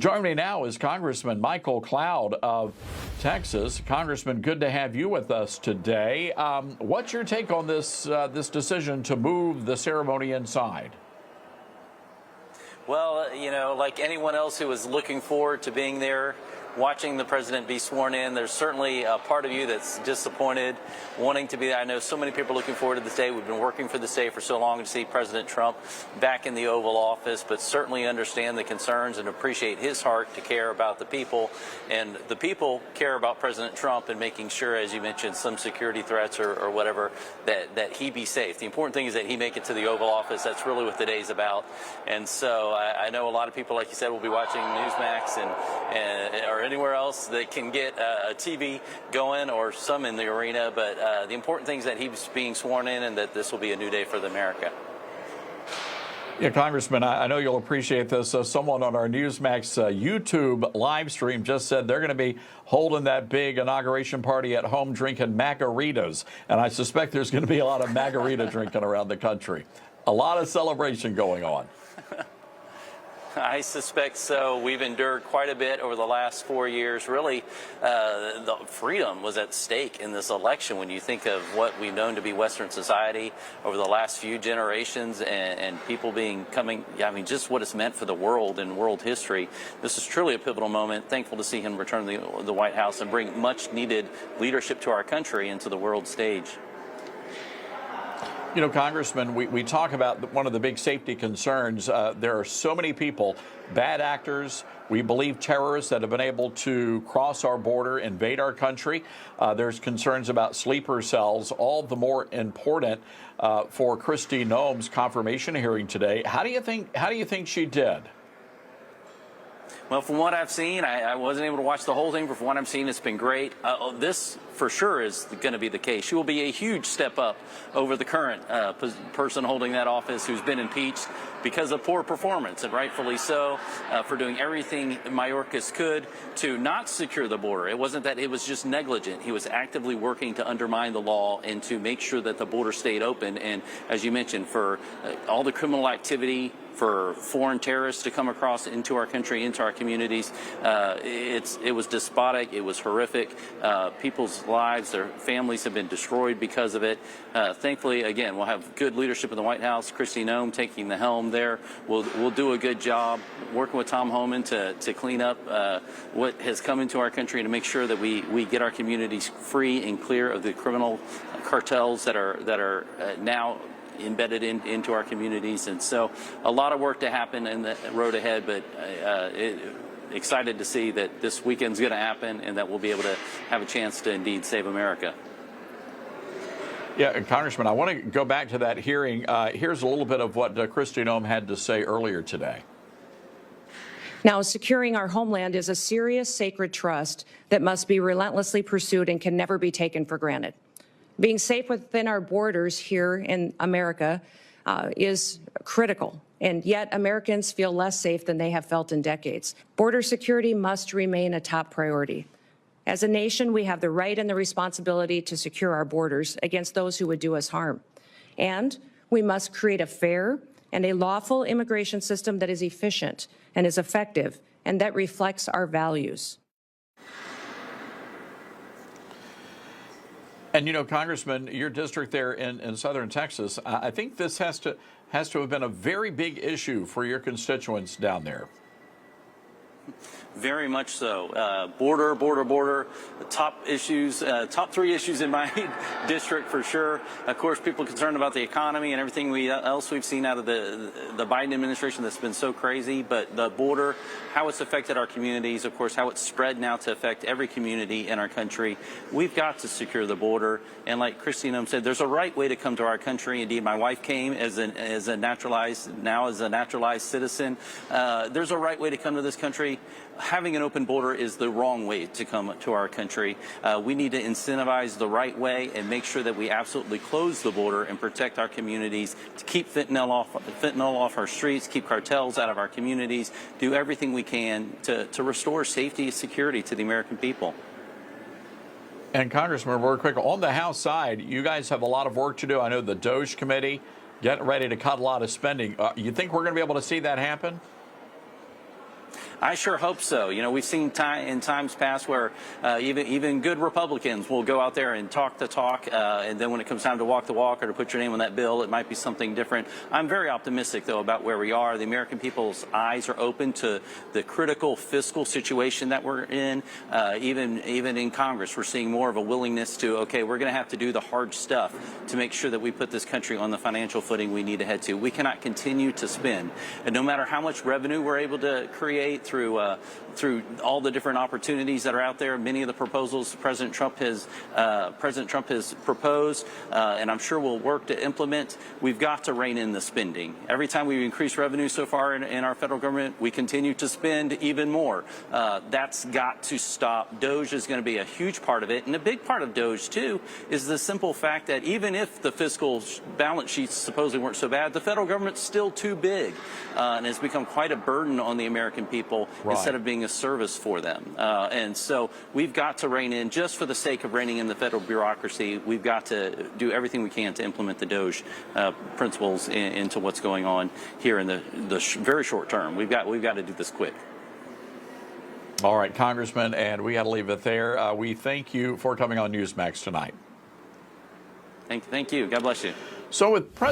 Joining me now is Congressman Michael Cloud of Texas. Congressman, good to have you with us today. What's your take on this decision to move the ceremony inside? Well, you know, like anyone else who was looking forward to being there, watching the president be sworn in, there's certainly a part of you that's disappointed, wanting to be there. I know so many people are looking forward to this day. We've been working for this day for so long to see President Trump back in the Oval Office, but certainly understand the concerns and appreciate his heart to care about the people. And the people care about President Trump and making sure, as you mentioned, some security threats or whatever, that he be safe. The important thing is that he make it to the Oval Office. That's really what the day's about. And so I know a lot of people, like you said, will be watching Newsmax or anywhere else that can get a TV going, or some in the arena, but the important thing is that he's being sworn in and that this will be a new day for America. Yeah, Congressman, I know you'll appreciate this. Someone on our Newsmax YouTube live stream just said they're going to be holding that big inauguration party at home drinking margaritas, and I suspect there's going to be a lot of margarita drinking around the country. A lot of celebration going on. I suspect so. We've endured quite a bit over the last 4 years. Really, the freedom was at stake in this election when you think of what we've known to be Western society over the last few generations, and people I mean, just what it's meant for the world and world history. This is truly a pivotal moment. Thankful to see him return to the White House and bring much needed leadership to our country into the world stage. You know, Congressman, we talk about one of the big safety concerns. There are so many people, bad actors, we believe terrorists that have been able to cross our border, invade our country. There's concerns about sleeper cells, all the more important for Kristi Noem's confirmation hearing today. How do you think she did? Well, from what I've seen, I wasn't able to watch the whole thing, but from what I've seen, it's been great. This, for sure, is going to be the case. She will be a huge step up over the current person holding that office who's been impeached because of poor performance, and rightfully so, for doing everything Mayorkas could to not secure the border. It wasn't that it was just negligent. He was actively working to undermine the law and to make sure that the border stayed open. And as you mentioned, for all the criminal activity, for foreign terrorists to come across into our country, into our communities, it was despotic. It was horrific. People's lives, their families have been destroyed because of it. Thankfully, again, we'll have good leadership in the White House. Kristi Noem taking the helm there. We'll do a good job working with Tom Homan to clean up what has come into our country and to make sure that we get our communities free and clear of the criminal cartels that are now embedded into our communities. And so a lot of work to happen in the road ahead, but excited to see that this weekend's going to happen and that we'll be able to have a chance to indeed save America. Yeah, Congressman, I want to go back to that hearing. Here's a little bit of what Kristi Noem had to say earlier today. Now, securing our homeland is a serious, sacred trust that must be relentlessly pursued and can never be taken for granted. Being safe within our borders here in America is critical, and yet Americans feel less safe than they have felt in decades. Border security must remain a top priority. As a nation, we have the right and the responsibility to secure our borders against those who would do us harm. And we must create a fair and a lawful immigration system that is efficient and is effective and that reflects our values. And, you know, Congressman, your district there in southern Texas, I think this has to have been a very big issue for your constituents down there. Very much so. Border. The top three issues in my district for sure. Of course, people concerned about the economy and everything else we've seen out of the Biden administration that's been so crazy. But the border, how it's affected our communities, of course, how it's spread now to affect every community in our country. We've got to secure the border. And like Kristi Noem said, there's a right way to come to our country. Indeed, my wife came as a naturalized citizen. There's a right way to come to this country. Having an open border is the wrong way to come to our country. We need to incentivize the right way and make sure that we absolutely close the border and protect our communities, to keep fentanyl off our streets, keep cartels out of our communities, do everything we can to restore safety and security to the American people. And Congressman, real quick, on the House side, you guys have a lot of work to do. I know the DOJ committee getting ready to cut a lot of spending. You think we're going to be able to see that happen? I sure hope so. You know, we've seen in times past where even good Republicans will go out there and talk the talk, and then when it comes time to walk the walk or to put your name on that bill, it might be something different. I'm very optimistic, though, about where we are. The American people's eyes are open to the critical fiscal situation that we're in. Even in Congress, we're seeing more of a willingness to, okay, we're going to have to do the hard stuff to make sure that we put this country on the financial footing we need to head to. We cannot continue to spend, and no matter how much revenue we're able to create through all the different opportunities that are out there, many of the proposals President Trump has proposed, and I'm sure will work to implement. We've got to rein in the spending. Every time we've increased revenue so far in our federal government, we continue to spend even more. That's got to stop. DOGE is going to be a huge part of it, and a big part of DOGE too is the simple fact that even if the fiscal balance sheets supposedly weren't so bad, the federal government's still too big, and has become quite a burden on the American people instead of being a service for them. And so we've got to rein in, just for the sake of reining in the federal bureaucracy. We've got to do everything we can to implement the DOGE principles into what's going on here in the very short term. We've got to do this quick. All right, Congressman, and we got to leave it there. We thank you for coming on Newsmax tonight. Thank you. God bless you. So with President